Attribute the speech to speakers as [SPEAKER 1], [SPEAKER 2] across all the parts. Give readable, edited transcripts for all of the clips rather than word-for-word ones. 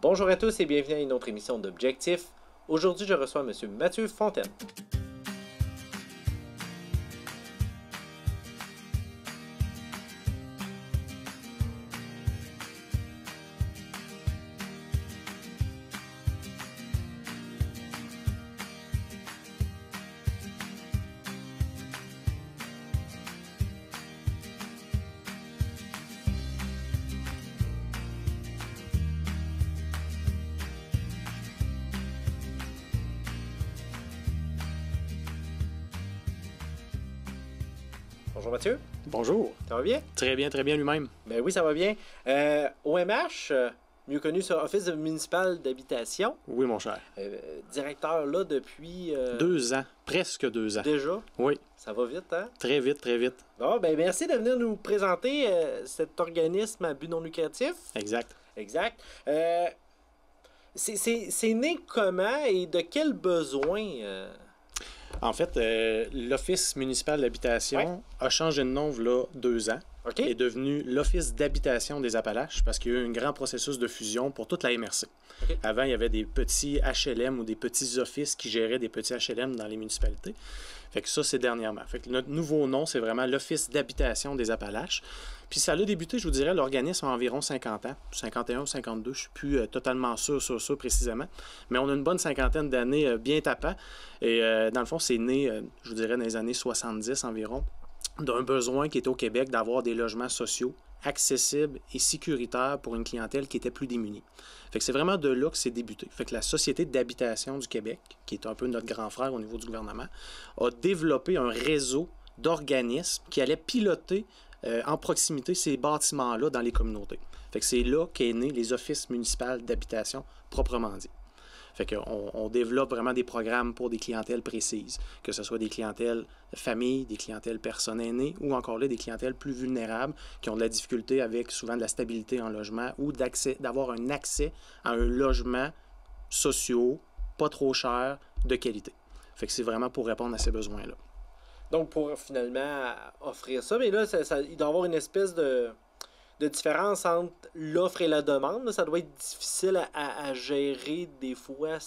[SPEAKER 1] Bonjour à tous et bienvenue à une autre émission d'Objectif. Aujourd'hui, je reçois M. Mathieu Fontaine. Bonjour Mathieu.
[SPEAKER 2] Bonjour.
[SPEAKER 1] Ça va bien?
[SPEAKER 2] Très bien lui-même.
[SPEAKER 1] Ben oui, ça va bien. OMH, mieux connu sur Office municipal d'habitation.
[SPEAKER 2] Oui, mon cher.
[SPEAKER 1] Directeur là depuis...
[SPEAKER 2] 2 ans, presque 2 ans.
[SPEAKER 1] Déjà?
[SPEAKER 2] Oui.
[SPEAKER 1] Ça va vite, hein?
[SPEAKER 2] Très vite.
[SPEAKER 1] Bon, ben merci de venir nous présenter cet organisme à but non lucratif.
[SPEAKER 2] Exact.
[SPEAKER 1] C'est né comment et de quel besoin?
[SPEAKER 2] En fait, l'Office municipal d'habitation a changé de nom là 2 ans.
[SPEAKER 1] OK.
[SPEAKER 2] Est devenu l'Office d'habitation des Appalaches parce qu'il y a eu un grand processus de fusion pour toute la MRC.
[SPEAKER 1] OK.
[SPEAKER 2] Avant, il y avait des petits HLM ou des petits offices qui géraient des petits HLM dans les municipalités. Fait que ça, c'est dernièrement. Fait que notre nouveau nom, c'est vraiment l'Office d'habitation des Appalaches. Puis ça a débuté, je vous dirais, l'organisme a environ 50 ans, 51 ou 52, je ne suis plus totalement sûr sur ça précisément, mais on a une bonne cinquantaine d'années bien tapant. Et dans le fond, c'est né, je vous dirais, dans les années 70 environ, d'un besoin qui était au Québec d'avoir des logements sociaux accessibles et sécuritaires pour une clientèle qui était plus démunie. Fait que c'est vraiment de là que c'est débuté. Fait que la Société d'habitation du Québec, qui est un peu notre grand frère au niveau du gouvernement, a développé un réseau d'organismes qui allaient piloter en proximité ces bâtiments-là dans les communautés. Fait que c'est là qu'est né les offices municipaux d'habitation proprement dit. Fait qu'on développe vraiment des programmes pour des clientèles précises, que ce soit des clientèles familles, des clientèles personnes aînées ou encore là des clientèles plus vulnérables qui ont de la difficulté avec souvent de la stabilité en logement ou d'avoir un accès à un logement social, pas trop cher, de qualité. Fait que c'est vraiment pour répondre à ces besoins-là.
[SPEAKER 1] Donc, pour finalement offrir ça, mais là, il doit y avoir une espèce de différence entre l'offre et la demande. Là, ça doit être difficile à gérer des fois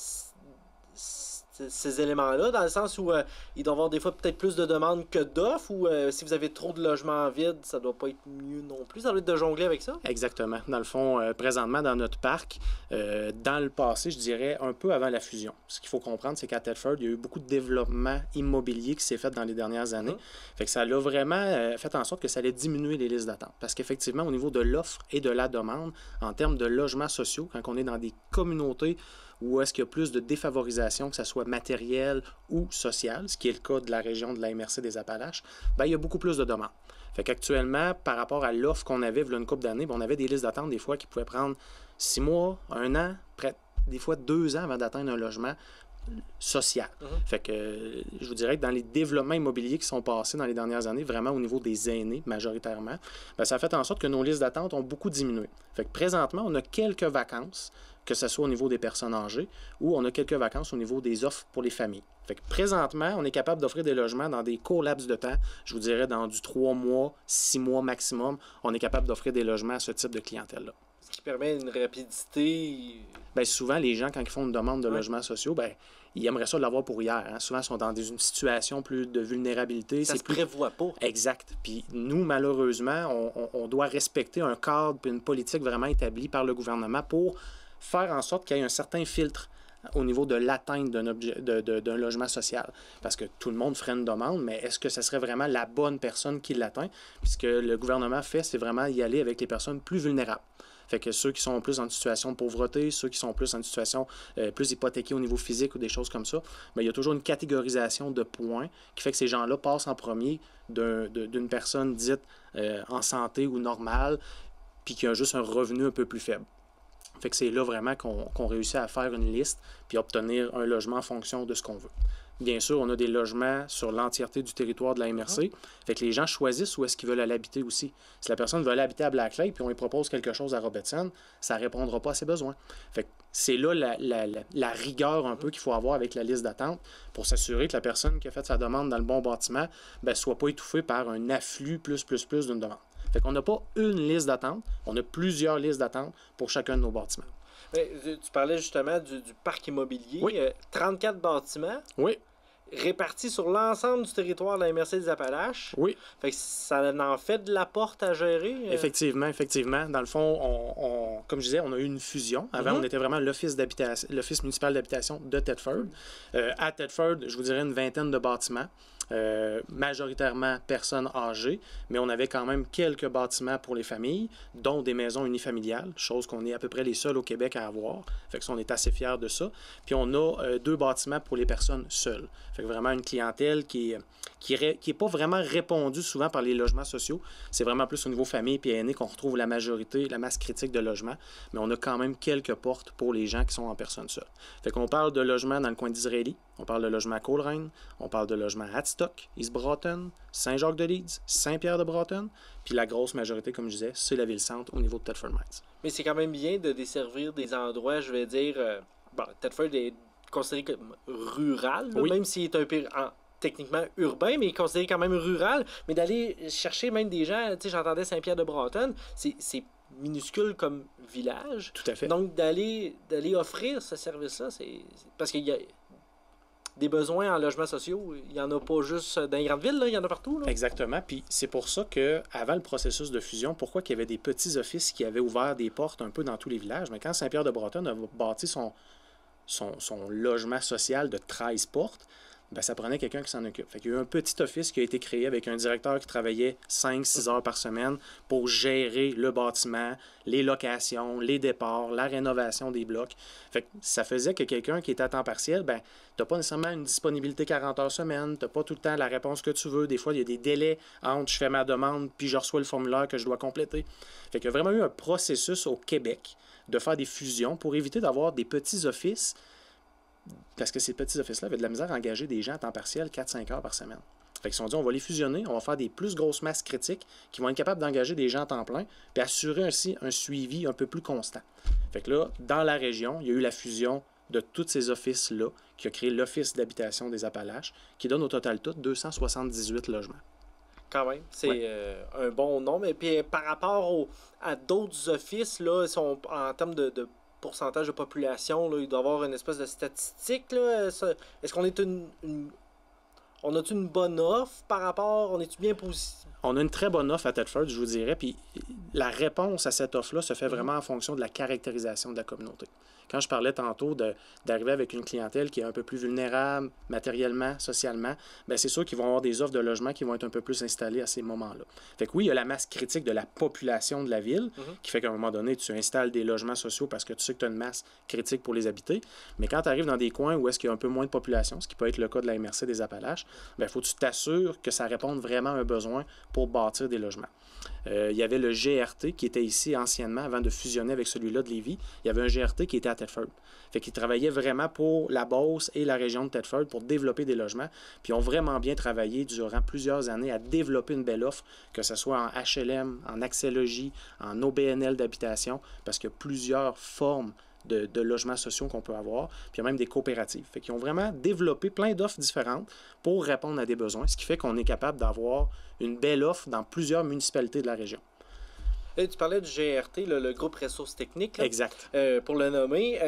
[SPEAKER 1] ces éléments-là, dans le sens où il doit y avoir des fois peut-être plus de demandes que d'offres, ou si vous avez trop de logements vides, ça doit pas être mieux non plus. Ça doit être de jongler avec ça.
[SPEAKER 2] Exactement. Dans le fond, présentement, dans notre parc, dans le passé, je dirais un peu avant la fusion. Ce qu'il faut comprendre, c'est qu'à Thetford, il y a eu beaucoup de développement immobilier qui s'est fait dans les dernières années. Fait que ça a vraiment fait en sorte que ça allait diminuer les listes d'attente. Parce qu'effectivement, au niveau de l'offre et de la demande, en termes de logements sociaux, quand on est dans des communautés où est-ce qu'il y a plus de défavorisation, que ce soit matérielle ou sociale, ce qui est le cas de la région de la MRC des Appalaches, ben, il y a beaucoup plus de demandes. Fait qu'actuellement, par rapport à l'offre qu'on avait il y a une couple d'années, ben, on avait des listes d'attente des fois qui pouvaient prendre 6 mois, 1 an, des fois 2 ans avant d'atteindre un logement social. Fait que je vous dirais que dans les développements immobiliers qui sont passés dans les dernières années, vraiment au niveau des aînés majoritairement, ben, ça a fait en sorte que nos listes d'attente ont beaucoup diminué. Fait que présentement, on a quelques vacances, que ce soit au niveau des personnes âgées ou on a quelques vacances au niveau des offres pour les familles. Fait que présentement, on est capable d'offrir des logements dans des courts laps de temps, je vous dirais dans du 3 mois, 6 mois maximum, on est capable d'offrir des logements à ce type de clientèle-là.
[SPEAKER 1] Ce qui permet une rapidité.
[SPEAKER 2] Bien, souvent, les gens, quand ils font une demande de logements sociaux, ben, ils aimeraient ça l'avoir pour hier. Hein. Souvent, ils sont dans une situation plus de vulnérabilité.
[SPEAKER 1] Ça se prévoit pas.
[SPEAKER 2] Exact. Puis nous, malheureusement, on doit respecter un cadre et une politique vraiment établie par le gouvernement pour faire en sorte qu'il y ait un certain filtre au niveau de l'atteinte d'un logement social. Parce que tout le monde ferait une demande, mais est-ce que ce serait vraiment la bonne personne qui l'atteint? Puisque le gouvernement fait, c'est vraiment y aller avec les personnes plus vulnérables. Fait que ceux qui sont plus en situation de pauvreté, ceux qui sont plus en situation plus hypothéqués au niveau physique ou des choses comme ça, bien, il y a toujours une catégorisation de points qui fait que ces gens-là passent en premier d'une personne dite en santé ou normale, puis qui a juste un revenu un peu plus faible. Fait que c'est là vraiment qu'on réussit à faire une liste puis obtenir un logement en fonction de ce qu'on veut. Bien sûr, on a des logements sur l'entièreté du territoire de la MRC. Fait que les gens choisissent où est-ce qu'ils veulent aller habiter aussi. Si la personne veut aller habiter à Black Lake puis on lui propose quelque chose à Robertson, ça ne répondra pas à ses besoins. Fait que c'est là la rigueur un peu qu'il faut avoir avec la liste d'attente pour s'assurer que la personne qui a fait sa demande dans le bon bâtiment ne soit pas étouffée par un afflux plus d'une demande. Fait qu'on n'a pas une liste d'attente, on a plusieurs listes d'attente pour chacun de nos bâtiments.
[SPEAKER 1] Mais, tu parlais justement du parc immobilier.
[SPEAKER 2] Oui.
[SPEAKER 1] 34 bâtiments
[SPEAKER 2] Oui,
[SPEAKER 1] répartis sur l'ensemble du territoire de la MRC des Appalaches.
[SPEAKER 2] oui.
[SPEAKER 1] Fait que ça en fait de la porte à gérer.
[SPEAKER 2] Effectivement. Dans le fond, comme je disais, on a eu une fusion. Avant, on était vraiment l'Office municipal d'habitation de Thetford. À Thetford, je vous dirais une vingtaine de bâtiments. Majoritairement personnes âgées, mais on avait quand même quelques bâtiments pour les familles, dont des maisons unifamiliales, chose qu'on est à peu près les seuls au Québec à avoir. Fait que ça, on est assez fiers de ça. Puis on a 2 bâtiments pour les personnes seules. Fait que vraiment une clientèle qui est pas vraiment répondue souvent par les logements sociaux. C'est vraiment plus au niveau famille et aînés qu'on retrouve la majorité, la masse critique de logements. Mais on a quand même quelques portes pour les gens qui sont en personne seule. Fait qu'on parle de logements dans le coin d'Israélie, on parle de logements à Coleraine, on parle de logements à Hadstock, East Broughton, Saint-Jacques-de-Leeds, Saint-Pierre-de-Broughton, puis la grosse majorité, comme je disais, c'est la ville-centre au niveau de Thetford Mines.
[SPEAKER 1] Mais c'est quand même bien de desservir des endroits, je vais dire... Thetford est considéré comme rural, là,
[SPEAKER 2] Oui.
[SPEAKER 1] même s'il est un peu techniquement urbain, mais il est considéré quand même rural. Mais d'aller chercher même des gens, tu sais, j'entendais Saint-Pierre-de-Broughton, c'est minuscule comme village.
[SPEAKER 2] Tout à fait.
[SPEAKER 1] Donc d'aller offrir ce service-là, c'est parce qu'il y a des besoins en logements sociaux, il n'y en a pas juste dans les grandes villes, là, il y en a partout. Là.
[SPEAKER 2] Exactement. Puis c'est pour ça qu'avant le processus de fusion, pourquoi qu'il y avait des petits offices qui avaient ouvert des portes un peu dans tous les villages, mais quand Saint-Pierre-de-Broughton a bâti son logement social de 13 portes, ben, ça prenait quelqu'un qui s'en occupe. Fait qu'il y a eu un petit office qui a été créé avec un directeur qui travaillait 5-6 heures par semaine pour gérer le bâtiment, les locations, les départs, la rénovation des blocs. Fait que ça faisait que quelqu'un qui était à temps partiel, ben, tu n'as pas nécessairement une disponibilité 40 heures semaine, tu n'as pas tout le temps la réponse que tu veux. Des fois, il y a des délais entre je fais ma demande puis je reçois le formulaire que je dois compléter. Fait qu'il y a vraiment eu un processus au Québec de faire des fusions pour éviter d'avoir des petits offices. Parce que ces petits offices-là avaient de la misère à engager des gens à temps partiel 4-5 heures par semaine. Fait qu'ils se sont dit, on va les fusionner, on va faire des plus grosses masses critiques qui vont être capables d'engager des gens à temps plein, puis assurer ainsi un suivi un peu plus constant. Fait que là, dans la région, il y a eu la fusion de tous ces offices-là, qui a créé l'Office d'habitation des Appalaches, qui donne au total tout 278 logements.
[SPEAKER 1] Quand même, c'est un bon nombre. Et puis par rapport à d'autres offices, là, en termes de pourcentage de population, là, il doit y avoir une espèce de statistique. Là. Est-ce qu'on est on a-tu une bonne offre par rapport? On est-tu bien positionné?
[SPEAKER 2] On a une très bonne offre à Thetford, je vous dirais, puis la réponse à cette offre-là se fait vraiment en fonction de la caractérisation de la communauté. Quand je parlais tantôt d'arriver avec une clientèle qui est un peu plus vulnérable matériellement, socialement, bien, c'est sûr qu'ils vont avoir des offres de logement qui vont être un peu plus installées à ces moments-là. Fait que oui, il y a la masse critique de la population de la ville qui fait qu'à un moment donné, tu installes des logements sociaux parce que tu sais que tu as une masse critique pour les habiter. Mais quand tu arrives dans des coins où est-ce qu'il y a un peu moins de population, ce qui peut être le cas de la MRC des Appalaches, il faut que tu t'assures que ça réponde vraiment à un besoin pour bâtir des logements. Il y avait le GRT qui était ici anciennement, avant de fusionner avec celui-là de Lévis. Il y avait un GRT qui était à Thetford. Fait qu'ils travaillaient vraiment pour la Beauce et la région de Thetford pour développer des logements. Puis ils ont vraiment bien travaillé durant plusieurs années à développer une belle offre, que ce soit en HLM, en accès-logis, en OBNL d'habitation, parce qu'il y a plusieurs formes de logements sociaux qu'on peut avoir, puis il y a même des coopératives. Fait qu'ils ont vraiment développé plein d'offres différentes pour répondre à des besoins, ce qui fait qu'on est capable d'avoir une belle offre dans plusieurs municipalités de la région.
[SPEAKER 1] Et tu parlais du GRT, le groupe Ressources Techniques. Là,
[SPEAKER 2] exact.
[SPEAKER 1] Pour le nommer.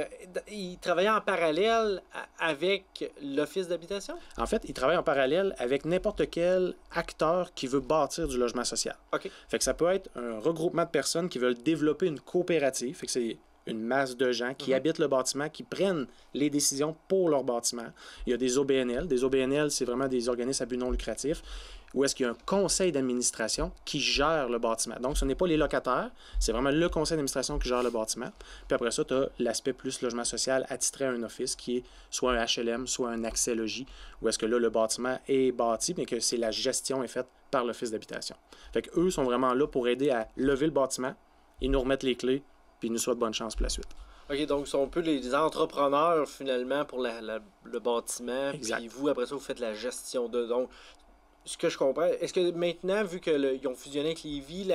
[SPEAKER 1] Il travaillait en parallèle avec l'Office d'habitation?
[SPEAKER 2] En fait, il travaille en parallèle avec n'importe quel acteur qui veut bâtir du logement social.
[SPEAKER 1] OK.
[SPEAKER 2] Fait que ça peut être un regroupement de personnes qui veulent développer une coopérative. Fait que c'est une masse de gens qui habitent le bâtiment, qui prennent les décisions pour leur bâtiment. Il y a des OBNL. Des OBNL, c'est vraiment des organismes à but non lucratif, où est-ce qu'il y a un conseil d'administration qui gère le bâtiment. Donc, ce n'est pas les locataires, c'est vraiment le conseil d'administration qui gère le bâtiment. Puis après ça, tu as l'aspect plus logement social attitré à un office qui est soit un HLM, soit un accès-logis, où est-ce que là, le bâtiment est bâti, mais que c'est la gestion est faite par l'Office d'habitation. Fait qu'eux sont vraiment là pour aider à lever le bâtiment, ils nous remettent les clés, puis ils nous souhaitent bonne chance pour la suite.
[SPEAKER 1] OK, donc ils sont un peu les entrepreneurs, finalement, pour le bâtiment.
[SPEAKER 2] Exact.
[SPEAKER 1] Puis vous, après ça, vous faites la gestion de... Donc, ce que je comprends, est-ce que maintenant, vu qu'ils ont fusionné avec Lévis,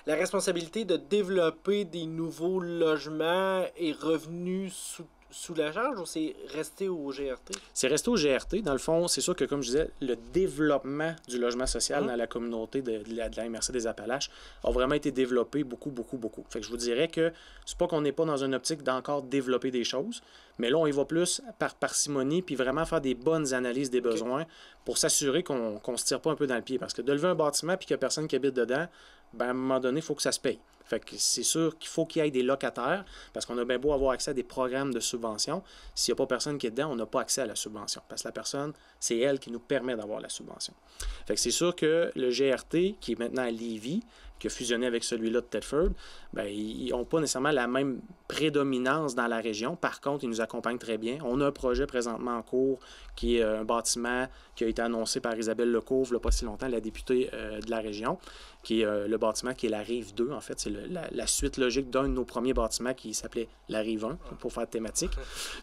[SPEAKER 1] la responsabilité de développer des nouveaux logements est revenue sous la charge ou c'est resté au GRT?
[SPEAKER 2] C'est resté au GRT. Dans le fond, c'est sûr que, comme je disais, le développement du logement social dans la communauté de la MRC des Appalaches a vraiment été développé beaucoup, beaucoup, beaucoup. Fait que je vous dirais que c'est pas qu'on n'est pas dans une optique d'encore développer des choses, mais là, on y va plus par parcimonie puis vraiment faire des bonnes analyses des besoins pour s'assurer qu'on ne se tire pas un peu dans le pied. Parce que de lever un bâtiment puis qu'il n'y a personne qui habite dedans, ben, à un moment donné, il faut que ça se paye. Fait que c'est sûr qu'il faut qu'il y ait des locataires, parce qu'on a bien beau avoir accès à des programmes de subvention. S'il n'y a pas personne qui est dedans, on n'a pas accès à la subvention. Parce que la personne, c'est elle qui nous permet d'avoir la subvention. Fait que c'est sûr que le GRT, qui est maintenant à Lévis, qui a fusionné avec celui-là de Thetford, ben, ils n'ont pas nécessairement la même prédominance dans la région. Par contre, ils nous accompagnent très bien. On a un projet présentement en cours qui est un bâtiment qui a été annoncé par Isabelle Lecouve, il n'y a pas si longtemps, la députée de la région, qui est le bâtiment qui est la Rive 2. En fait, c'est la suite logique d'un de nos premiers bâtiments qui s'appelait la Rive 1, pour faire thématique.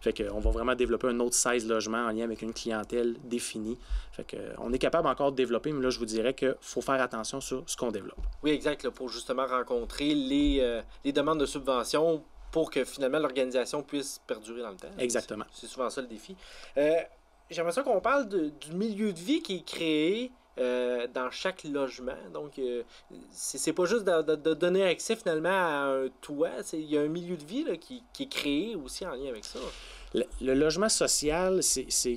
[SPEAKER 2] Fait qu'on va vraiment développer un autre 16 logements en lien avec une clientèle définie. Fait qu'on est capable encore de développer, mais là, je vous dirais qu'il faut faire attention sur ce qu'on développe.
[SPEAKER 1] Oui, exact, là, pour justement rencontrer les demandes de subvention pour que finalement l'organisation puisse perdurer dans le temps.
[SPEAKER 2] Exactement.
[SPEAKER 1] C'est souvent ça le défi. J'aimerais ça qu'on parle du milieu de vie qui est créé dans chaque logement. Donc, c'est pas juste de donner accès finalement à un toit. Il y a un milieu de vie là, qui est créé aussi en lien avec ça.
[SPEAKER 2] Le logement social,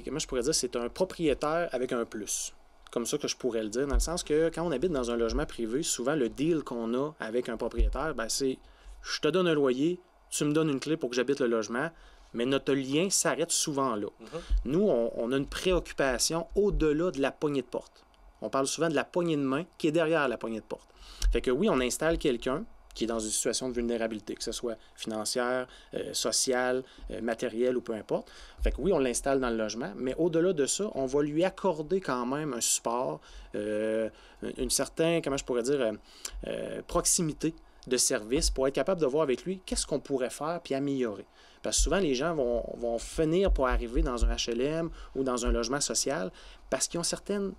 [SPEAKER 2] comment je pourrais dire, c'est un propriétaire avec un plus. Comme ça que je pourrais le dire, dans le sens que quand on habite dans un logement privé, souvent le deal qu'on a avec un propriétaire, ben, c'est je te donne un loyer, tu me donnes une clé pour que j'habite le logement, mais notre lien s'arrête souvent là. Nous, on a une préoccupation au-delà de la poignée de porte. On parle souvent de la poignée de main qui est derrière la poignée de porte. Fait que oui, on installe quelqu'un qui est dans une situation de vulnérabilité, que ce soit financière, sociale, matérielle ou peu importe. Fait que oui, on l'installe dans le logement, mais au-delà de ça, on va lui accorder quand même un support, une certaine, comment je pourrais dire, proximité de service pour être capable de voir avec lui qu'est-ce qu'on pourrait faire puis améliorer. Parce que souvent, les gens vont finir pour arriver dans un HLM ou dans un logement social parce qu'ils ont certaines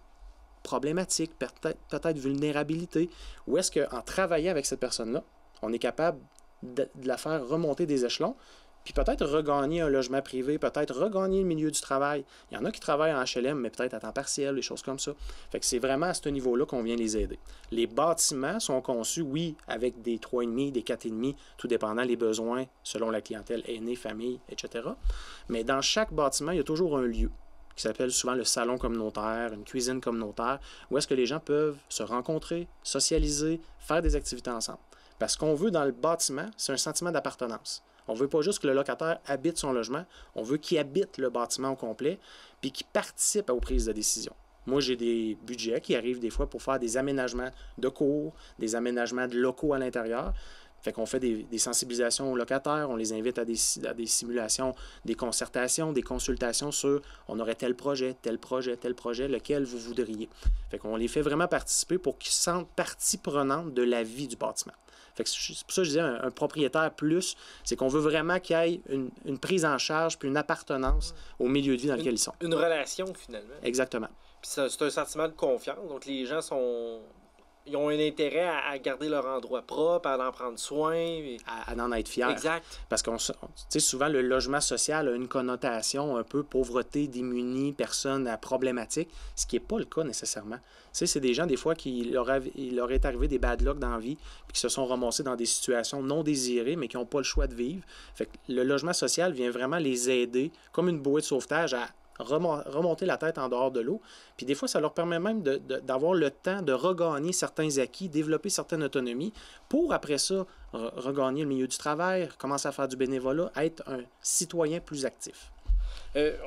[SPEAKER 2] problématiques, peut-être vulnérabilité, ou est-ce qu'en travaillant avec cette personne-là, on est capable de la faire remonter des échelons, puis peut-être regagner un logement privé, peut-être regagner le milieu du travail. Il y en a qui travaillent en HLM, mais peut-être à temps partiel, des choses comme ça. Fait que c'est vraiment à ce niveau-là qu'on vient les aider. Les bâtiments sont conçus, oui, avec des 3,5, des 4,5, tout dépendant des besoins, selon la clientèle aînée, famille, etc. Mais dans chaque bâtiment, il y a toujours un lieu qui s'appelle souvent le salon communautaire, une cuisine communautaire, où est-ce que les gens peuvent se rencontrer, socialiser, faire des activités ensemble. Parce qu'on veut dans le bâtiment, c'est un sentiment d'appartenance. On ne veut pas juste que le locataire habite son logement, on veut qu'il habite le bâtiment au complet, puis qu'il participe aux prises de décision. Moi, j'ai des budgets qui arrivent des fois pour faire des aménagements de cours, des aménagements de locaux à l'intérieur. Fait qu'on fait des sensibilisations aux locataires, on les invite à des simulations, des concertations, des consultations sur on aurait tel projet, lequel vous voudriez. Fait qu'on les fait vraiment participer pour qu'ils se sentent partie prenante de la vie du bâtiment. Fait que c'est pour ça que je disais un propriétaire plus, c'est qu'on veut vraiment qu'il y ait une prise en charge puis une appartenance au milieu de vie dans lequel ils sont.
[SPEAKER 1] Une relation finalement.
[SPEAKER 2] Exactement.
[SPEAKER 1] Puis c'est un sentiment de confiance, donc les gens ils ont un intérêt à garder leur endroit propre, à en prendre soin. Et...
[SPEAKER 2] À en être fiers.
[SPEAKER 1] Exact.
[SPEAKER 2] Parce que souvent, le logement social a une connotation un peu pauvreté, démunie, personnes à problématique, ce qui n'est pas le cas nécessairement. C'est des gens, des fois, il leur est arrivé des bad luck dans la vie, puis qui se sont ramassés dans des situations non désirées, mais qui n'ont pas le choix de vivre. Fait que le logement social vient vraiment les aider, comme une bouée de sauvetage, à remonter la tête en dehors de l'eau. Puis des fois, ça leur permet même d'avoir le temps de regagner certains acquis, développer certaines autonomies, pour après ça, regagner le milieu du travail, commencer à faire du bénévolat, être un citoyen plus actif.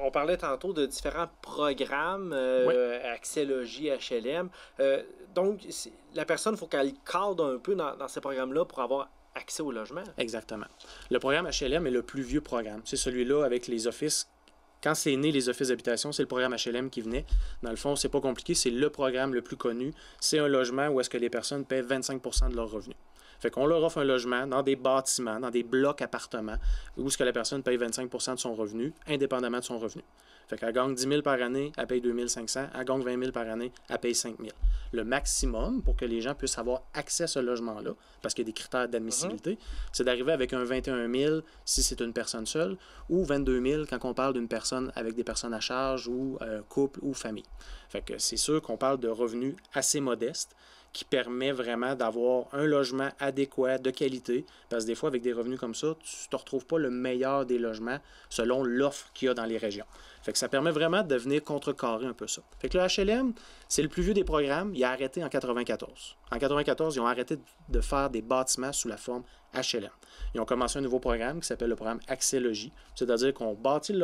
[SPEAKER 1] On parlait tantôt de différents programmes, Accès Logis, HLM. Donc, la personne, il faut qu'elle cadre un peu dans ces programmes-là pour avoir accès au logement.
[SPEAKER 2] Exactement. Le programme HLM est le plus vieux programme. C'est celui-là avec les offices. Quand c'est né, les offices d'habitation, c'est le programme HLM qui venait. Dans le fond, c'est pas compliqué, c'est le programme le plus connu. C'est un logement où est-ce que les personnes paient 25 % de leurs revenus. Fait qu'on leur offre un logement dans des bâtiments, dans des blocs appartements, où est-ce que la personne paye 25% de son revenu, indépendamment de son revenu. Fait qu'elle gagne 10 000 par année, elle paye 2 500. Elle gagne 20 000 par année, elle paye 5 000. Le maximum pour que les gens puissent avoir accès à ce logement-là, parce qu'il y a des critères d'admissibilité, c'est d'arriver avec un 21 000 si c'est une personne seule, ou 22 000 quand on parle d'une personne avec des personnes à charge, ou couple, ou famille. Fait que c'est sûr qu'on parle de revenus assez modestes, qui permet vraiment d'avoir un logement adéquat, de qualité, parce que des fois, avec des revenus comme ça, tu ne te retrouves pas le meilleur des logements selon l'offre qu'il y a dans les régions. Fait que ça permet vraiment de venir contrecarrer un peu ça. Fait que le HLM, c'est le plus vieux des programmes. Il a arrêté en 94. En 94, ils ont arrêté de faire des bâtiments sous la forme HLM. Ils ont commencé un nouveau programme qui s'appelle le programme Accès Logis. C'est-à-dire qu'on bâtit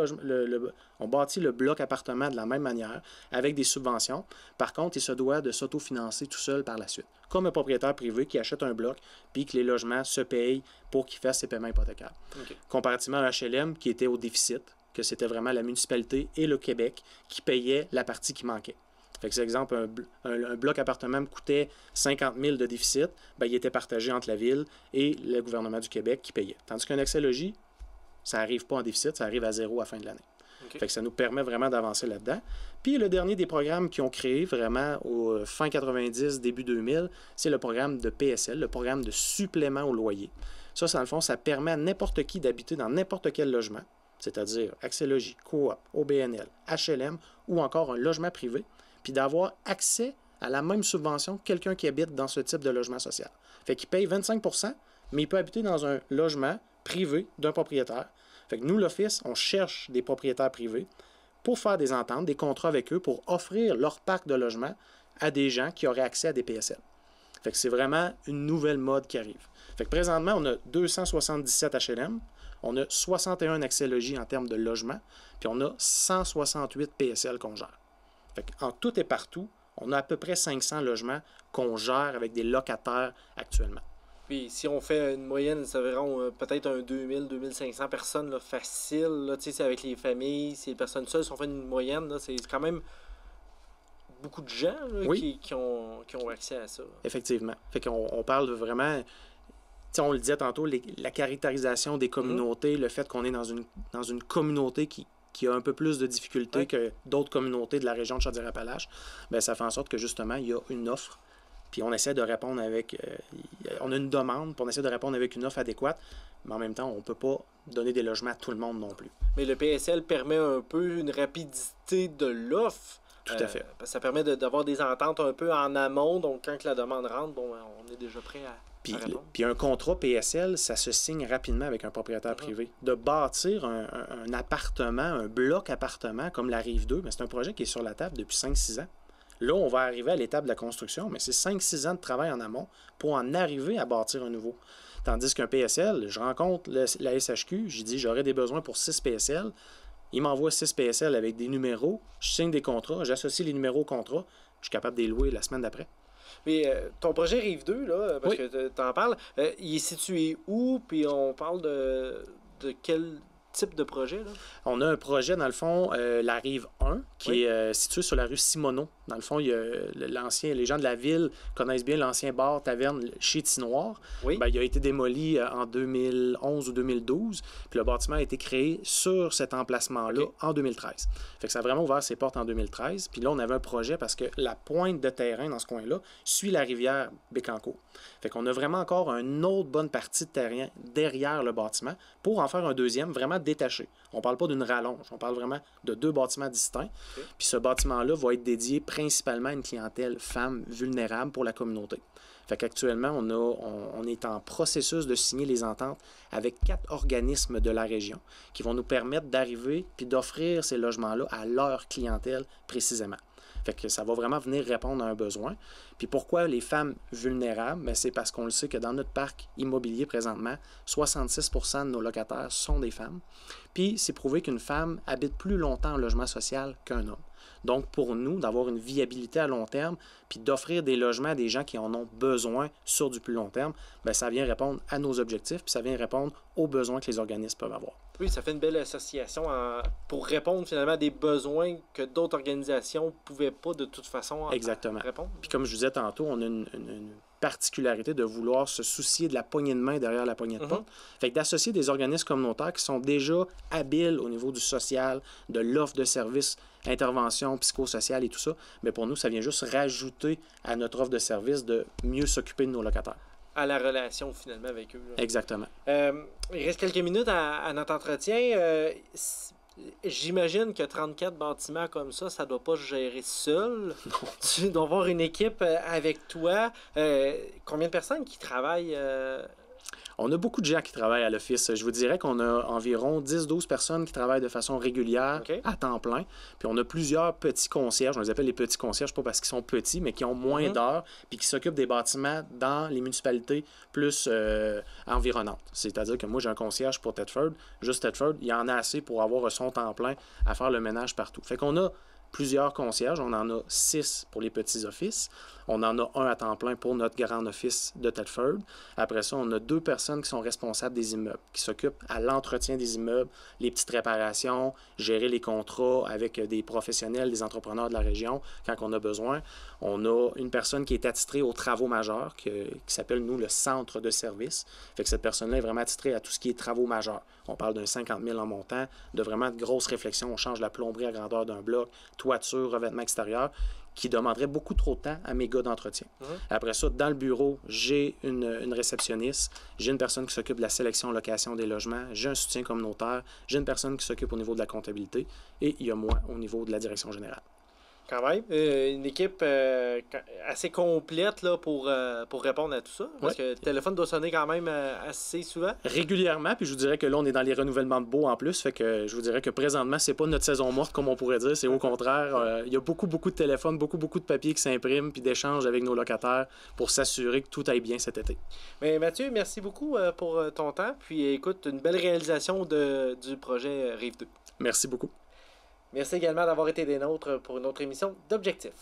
[SPEAKER 2] on bâtit le bloc appartement de la même manière, avec des subventions. Par contre, il se doit de s'autofinancer tout seul par la suite. Comme un propriétaire privé qui achète un bloc, puis que les logements se payent pour qu'il fasse ses paiements hypothécaires. Okay. Comparativement à HLM, qui était au déficit, que c'était vraiment la municipalité et le Québec qui payaient la partie qui manquait. Fait que, c'est exemple, un bloc appartement me coûtait 50 000 de déficit, bien, il était partagé entre la ville et le gouvernement du Québec qui payait. Tandis qu'un Accès Logis, ça n'arrive pas en déficit, ça arrive à zéro à la fin de l'année. Okay. Fait que ça nous permet vraiment d'avancer là-dedans. Puis le dernier des programmes qu'ils ont créé vraiment au fin 90, début 2000, c'est le programme de PSL, le programme de supplément au loyer. Ça, dans le fond, ça permet à n'importe qui d'habiter dans n'importe quel logement, c'est-à-dire Accès Logis, Coop, OBNL, HLM ou encore un logement privé, puis d'avoir accès à la même subvention que quelqu'un qui habite dans ce type de logement social. Fait qu'il paye 25 %, mais il peut habiter dans un logement privé d'un propriétaire. Fait que nous, l'Office, on cherche des propriétaires privés pour faire des ententes, des contrats avec eux, pour offrir leur parc de logement à des gens qui auraient accès à des PSL. Fait que c'est vraiment une nouvelle mode qui arrive. Fait que présentement, on a 277 HLM, on a 61 Accès Logis en termes de logement, puis on a 168 PSL qu'on gère. Fait en tout et partout, on a à peu près 500 logements qu'on gère avec des locataires actuellement.
[SPEAKER 1] Puis si on fait une moyenne, ça verra peut-être un 2000-2500 personnes là, facile. Là, c'est avec les familles, c'est les personnes seules. Si on fait une moyenne, là, c'est quand même beaucoup de gens là,
[SPEAKER 2] oui.
[SPEAKER 1] qui ont accès à ça.
[SPEAKER 2] Effectivement. Fait qu'on parle vraiment... On le disait tantôt, la caractérisation des communautés, le fait qu'on est dans une communauté qui a un peu plus de difficultés que d'autres communautés de la région de Chaudière-Appalaches, bien, ça fait en sorte que justement, il y a une offre. Puis on essaie de répondre avec... on a une demande, puis on essaie de répondre avec une offre adéquate, mais en même temps, on ne peut pas donner des logements à tout le monde non plus.
[SPEAKER 1] Mais le PSL permet un peu une rapidité de l'offre.
[SPEAKER 2] Tout à fait.
[SPEAKER 1] Ça permet d'avoir des ententes un peu en amont, donc quand la demande rentre, bon, on est déjà prêt à...
[SPEAKER 2] Puis un contrat PSL, ça se signe rapidement avec un propriétaire privé. De bâtir un appartement, un bloc appartement comme la Rive-2, c'est un projet qui est sur la table depuis 5-6 ans. Là, on va arriver à l'étape de la construction, mais c'est 5-6 ans de travail en amont pour en arriver à bâtir un nouveau. Tandis qu'un PSL, je rencontre la SHQ, je dis j'aurais des besoins pour 6 PSL. Il m'envoie 6 PSL avec des numéros, je signe des contrats, j'associe les numéros au contrat, je suis capable de les louer la semaine d'après.
[SPEAKER 1] Mais ton projet Rive-2, là, parce que tu en parles, il est situé où? Puis on parle de quel type de projet? Là?
[SPEAKER 2] On a un projet, dans le fond, la Rive-1, qui est située sur la rue Simoneau. Dans le fond, il y a les gens de la ville connaissent bien l'ancien bar taverne chez Tinoir. Oui. Ben, il a été démoli en 2011 ou 2012. Puis le bâtiment a été créé sur cet emplacement-là en 2013. Fait que ça a vraiment ouvert ses portes en 2013. Puis là, on avait un projet parce que la pointe de terrain dans ce coin-là suit la rivière Bécancour. Fait qu'on a vraiment encore une autre bonne partie de terrain derrière le bâtiment pour en faire un deuxième vraiment détaché. On ne parle pas d'une rallonge, on parle vraiment de 2 bâtiments distincts. Puis ce bâtiment-là va être dédié principalement à une clientèle femme vulnérable pour la communauté. Fait qu'actuellement, on est en processus de signer les ententes avec 4 organismes de la région qui vont nous permettre d'arriver puis d'offrir ces logements-là à leur clientèle précisément. Fait que ça va vraiment venir répondre à un besoin. Puis pourquoi les femmes vulnérables? Bien, c'est parce qu'on le sait que dans notre parc immobilier présentement, 66 % de nos locataires sont des femmes. Puis c'est prouvé qu'une femme habite plus longtemps en logement social qu'un homme. Donc, pour nous, d'avoir une viabilité à long terme, puis d'offrir des logements à des gens qui en ont besoin sur du plus long terme, bien, ça vient répondre à nos objectifs, puis ça vient répondre aux besoins que les organismes peuvent avoir.
[SPEAKER 1] Oui, ça fait une belle association pour répondre finalement à des besoins que d'autres organisations ne pouvaient pas de toute façon
[SPEAKER 2] Exactement.
[SPEAKER 1] Répondre.
[SPEAKER 2] Puis comme je vous disais tantôt, on a une particularité de vouloir se soucier de la poignée de main derrière la poignée de porte. Fait que d'associer des organismes communautaires qui sont déjà habiles au niveau du social, de l'offre de services, intervention psychosociale et tout ça, mais pour nous, ça vient juste rajouter à notre offre de services de mieux s'occuper de nos locataires.
[SPEAKER 1] À la relation, finalement, avec eux. Là.
[SPEAKER 2] Exactement.
[SPEAKER 1] Il reste quelques minutes à notre entretien. J'imagine que 34 bâtiments comme ça doit pas se gérer seul.
[SPEAKER 2] Non.
[SPEAKER 1] Tu dois avoir une équipe avec toi. Combien de personnes qui travaillent?
[SPEAKER 2] On a beaucoup de gens qui travaillent à l'office. Je vous dirais qu'on a environ 10-12 personnes qui travaillent de façon régulière à temps plein. Puis on a plusieurs petits concierges. On les appelle les petits concierges, pas parce qu'ils sont petits, mais qui ont moins d'heures puis qui s'occupent des bâtiments dans les municipalités plus environnantes. C'est-à-dire que moi, j'ai un concierge pour Thetford. Juste Thetford, il y en a assez pour avoir son temps plein à faire le ménage partout. Fait qu'on a plusieurs concierges. On en a 6 pour les petits offices. On en a un à temps plein pour notre grand office de Thetford. Après ça, on a 2 personnes qui sont responsables des immeubles, qui s'occupent à l'entretien des immeubles, les petites réparations, gérer les contrats avec des professionnels, des entrepreneurs de la région quand on a besoin. On a une personne qui est attitrée aux travaux majeurs, qui s'appelle, nous, le centre de service. Fait que cette personne-là est vraiment attitrée à tout ce qui est travaux majeurs. On parle d'un 50 000 en montant, de vraiment de grosses réflexions. On change la plomberie à grandeur d'un bloc, toiture, revêtement extérieur, qui demanderait beaucoup trop de temps à mes gars d'entretien. Après ça, dans le bureau, j'ai une réceptionniste, j'ai une personne qui s'occupe de la sélection location des logements, j'ai un soutien communautaire, j'ai une personne qui s'occupe au niveau de la comptabilité et il y a moi au niveau de la direction générale.
[SPEAKER 1] Quand même, une équipe assez complète là, pour répondre à tout ça. Parce que le téléphone doit sonner quand même assez souvent.
[SPEAKER 2] Régulièrement, puis je vous dirais que là, on est dans les renouvellements de baux en plus. Fait que je vous dirais que présentement, c'est pas notre saison morte, comme on pourrait dire. C'est au contraire, il y a beaucoup de téléphones, beaucoup de papiers qui s'impriment, puis d'échanges avec nos locataires pour s'assurer que tout aille bien cet été.
[SPEAKER 1] Mais Mathieu, merci beaucoup pour ton temps. Puis écoute, une belle réalisation du projet Rive 2.
[SPEAKER 2] Merci beaucoup.
[SPEAKER 1] Merci également d'avoir été des nôtres pour une autre émission d'Objectif.